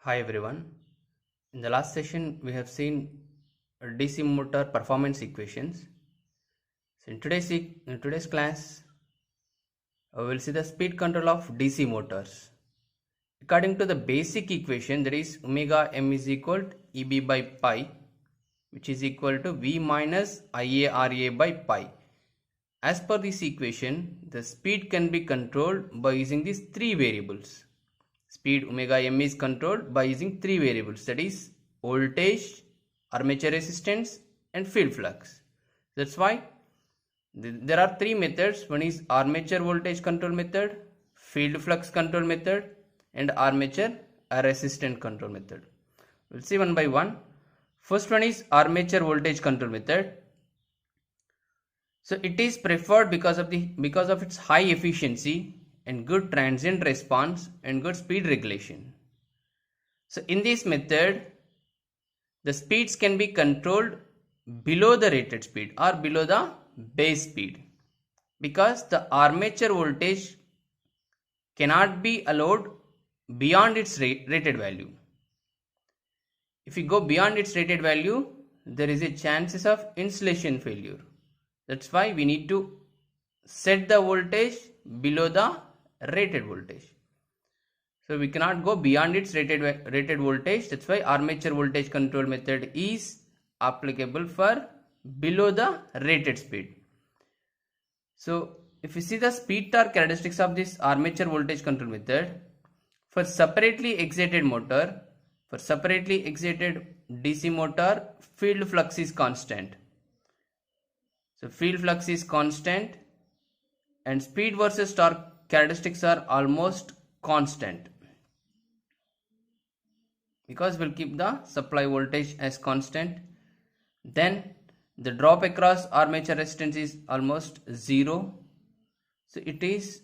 Hi everyone. In the last session, we have seen DC motor performance equations. So in today's class, we will see the speed control of DC motors. According to the basic equation, that is omega m is equal to Eb by pi, which is equal to V minus IaRa by pi. As per this equation, the speed can be controlled by using these three variables. Speed omega m is controlled by using three variables, that is voltage, armature resistance and field flux. That's why there are three methods. One is armature voltage control method, field flux control method and armature resistance control method. We'll see one by one. First one is armature voltage control method. So it is preferred because of its high efficiency and good transient response and good speed regulation. So in this method, the speeds can be controlled below the rated speed or below the base speed, because the armature voltage cannot be allowed beyond its rated value. If you go beyond its rated value, there is a chances of insulation failure. That's why we need to set the voltage below the rated voltage. So we cannot go beyond its rated voltage. That's why armature voltage control method is applicable for below the rated speed. So if you see the speed torque characteristics of this armature voltage control method, for separately excited motor, for separately excited DC motor, field flux is constant. So field flux is constant and speed versus torque characteristics are almost constant, because we'll keep the supply voltage as constant. Then the drop across armature resistance is almost zero, so it is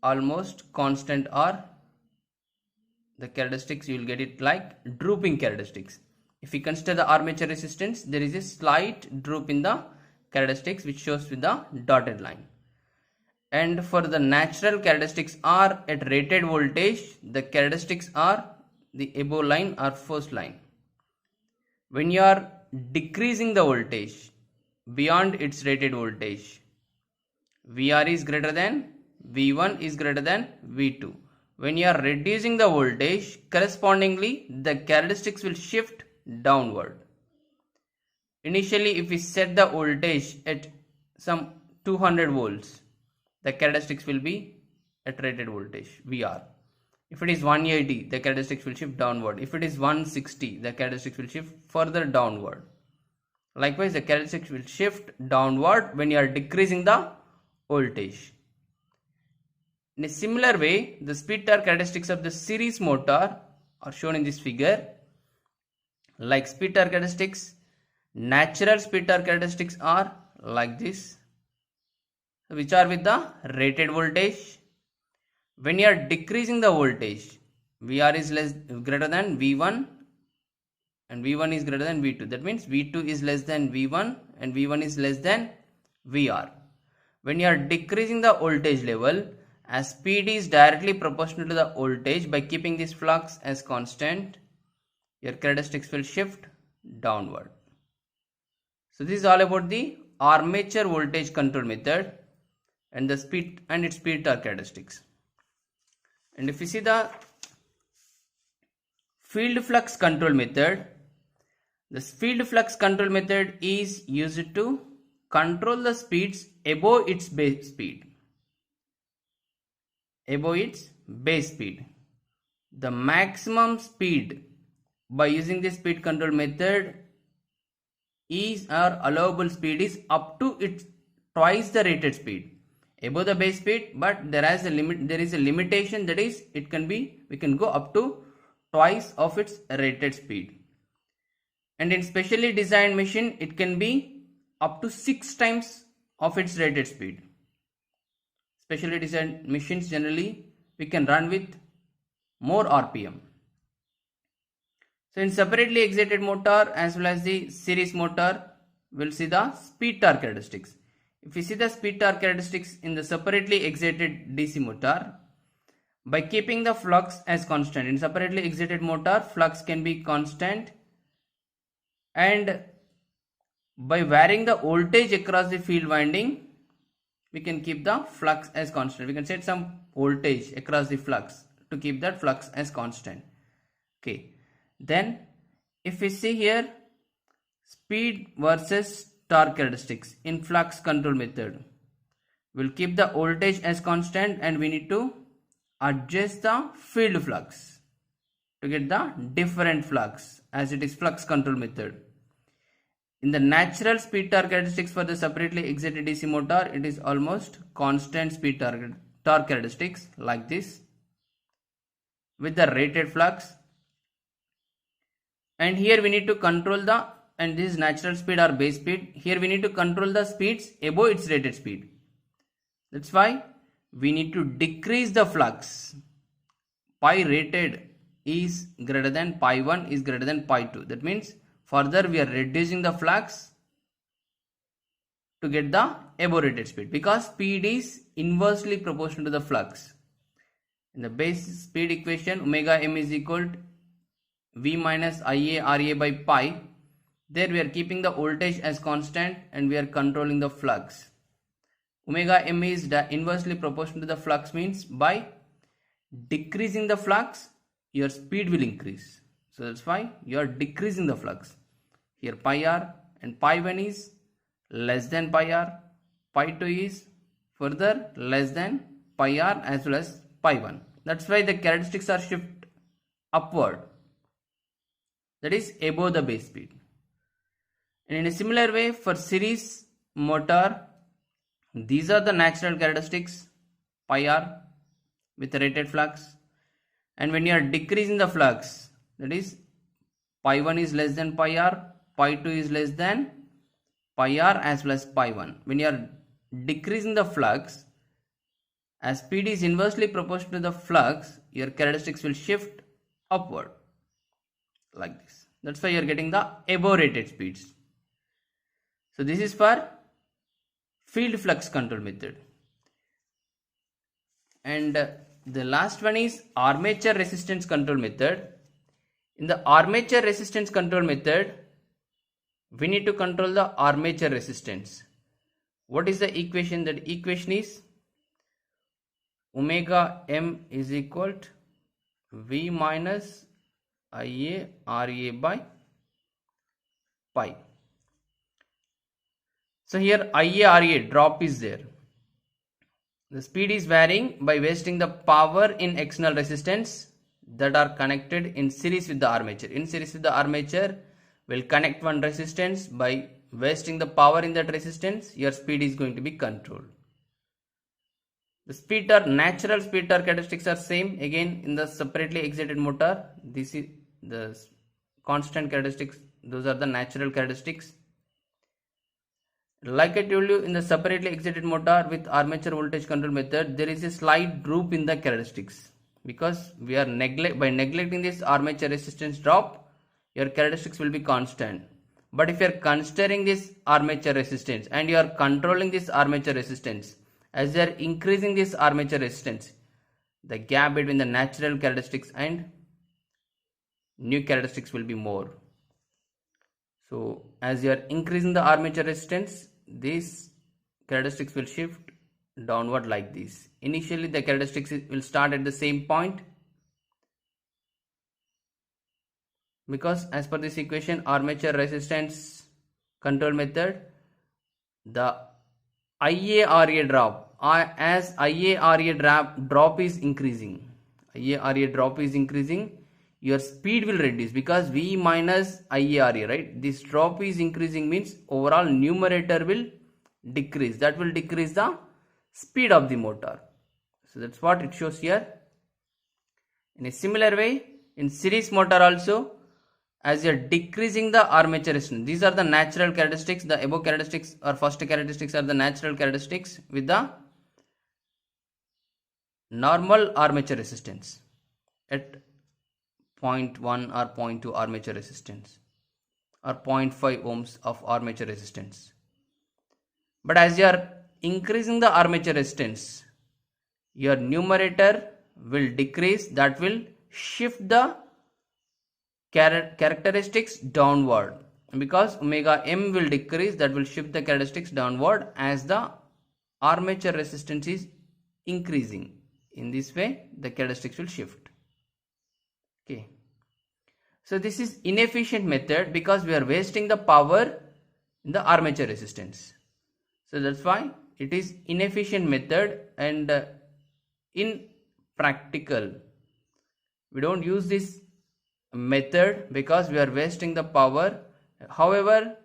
almost constant, or the characteristics you will get it like drooping characteristics. If you consider the armature resistance, there is a slight droop in the characteristics which shows with the dotted line. And for the natural characteristics are at rated voltage, the characteristics are the above line or first line. When you are decreasing the voltage beyond its rated voltage, VR is greater than V1 is greater than V2. When you are reducing the voltage, correspondingly the characteristics will shift downward. Initially, if we set the voltage at some 200 volts, the characteristics will be at rated voltage VR. If it is 180, the characteristics will shift downward. If it is 160, the characteristics will shift further downward. Likewise, the characteristics will shift downward when you are decreasing the voltage. In a similar way, the speed torque characteristics of the series motor are shown in this figure. Like speed torque characteristics, natural speed torque characteristics are like this, which are with the rated voltage. When you are decreasing the voltage, VR is greater than V1 and V1 is greater than V2. That means V2 is less than V1 and V1 is less than VR. When you are decreasing the voltage level, as speed is directly proportional to the voltage, by keeping this flux as constant, your characteristics will shift downward. So this is all about the armature voltage control method and the speed and its speed torque characteristics. And if you see the field flux control method, the field flux control method is used to control the speeds above its base speed. Above its base speed. The maximum speed by using this speed control method is, our allowable speed is up to its twice the rated speed. Above the base speed, but there is a limitation, that is we can go up to twice of its rated speed. And in specially designed machine, it can be up to 6 times of its rated speed. Specially designed machines, generally we can run with more RPM. So in separately excited motor as well as the series motor, we'll see the speed torque characteristics. If you see the speed torque characteristics in the separately excited DC motor, By keeping the flux as constant in separately excited motor, flux can be constant, and by varying the voltage across the field winding, we can keep the flux as constant. We can set some voltage across the flux to keep that flux as constant. Okay, then if we see here speed versus torque characteristics in flux control method, we'll keep the voltage as constant and we need to adjust the field flux to get the different flux, as it is flux control method. In the natural speed torque characteristics for the separately excited DC motor, it is almost constant speed torque characteristics like this with the rated flux. And here we need to control the, and this is natural speed or base speed. Here we need to control the speeds above its rated speed. That's why we need to decrease the flux. Pi rated is greater than pi 1 is greater than pi 2. That means further we are reducing the flux to get the above rated speed, because speed is inversely proportional to the flux. In the base speed equation, omega m is equal to V minus Ia Ra by pi. There we are keeping the voltage as constant and we are controlling the flux. Omega m is inversely proportional to the flux, means by decreasing the flux your speed will increase. So that's why you are decreasing the flux. Here pi r and pi 1 is less than pi r, pi 2 is further less than pi r as well as pi 1. That's why the characteristics are shift upward, that is above the base speed. And in a similar way for series motor, these are the natural characteristics pi r with rated flux, and when you are decreasing the flux, that is pi 1 is less than pi r, pi 2 is less than pi r as well as pi 1. When you are decreasing the flux, as speed is inversely proportional to the flux, your characteristics will shift upward like this. That's why you are getting the above rated speeds. So this is for field flux control method. And the last one is armature resistance control method. In the armature resistance control method, we need to control the armature resistance. What is the equation? That equation is omega m is equal to V minus Ia Ra by pi. So here Ia Ra drop is there. The speed is varying by wasting the power in external resistance that are connected in series with the armature. In series with the armature, we'll connect one resistance. By wasting the power in that resistance, your speed is going to be controlled. The speed torque, natural speed torque characteristics are same. Again, in the separately excited motor, this is the constant characteristics. Those are the natural characteristics. Like I told you, in the separately excited motor with armature voltage control method, there is a slight droop in the characteristics, because we are by neglecting this armature resistance drop, your characteristics will be constant. But if you are considering this armature resistance and you are controlling this armature resistance, as you are increasing this armature resistance, the gap between the natural characteristics and new characteristics will be more. So as you are increasing the armature resistance, these characteristics will shift downward like this. Initially the characteristics will start at the same point, because as per this equation, armature resistance control method, the IaRa drop, as IaRa drop is increasing, your speed will reduce, because V minus IaRa, right? This drop is increasing means overall numerator will decrease. That will decrease the speed of the motor. So that's what it shows here. In a similar way, in series motor also, as you are decreasing the armature resistance, these are the natural characteristics. The above characteristics or first characteristics are the natural characteristics with the normal armature resistance at 0.1 or 0.2 armature resistance or 0.5 ohms of armature resistance. But as you are increasing the armature resistance, your numerator will decrease, that will shift the characteristics downward. Because omega m will decrease, that will shift the characteristics downward as the armature resistance is increasing. In this way the characteristics will shift. Okay, so this is inefficient method because we are wasting the power in the armature resistance. So that's why it is inefficient method, and in practical we don't use this method because we are wasting the power. However,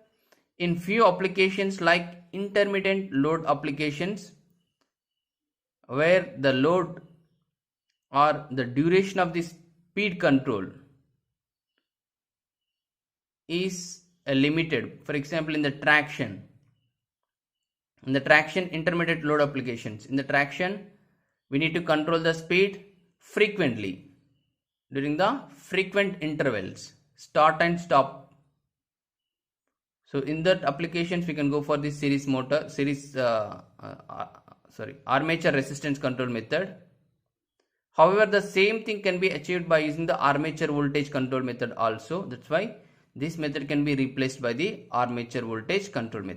in few applications like intermittent load applications, where the load or the duration of the speed control is limited, for example in the traction intermittent load applications, in the traction we need to control the speed frequently during the frequent intervals, start and stop. So in that applications we can go for this armature resistance control method. However, the same thing can be achieved by using the armature voltage control method also. That's why this method can be replaced by the armature voltage control method.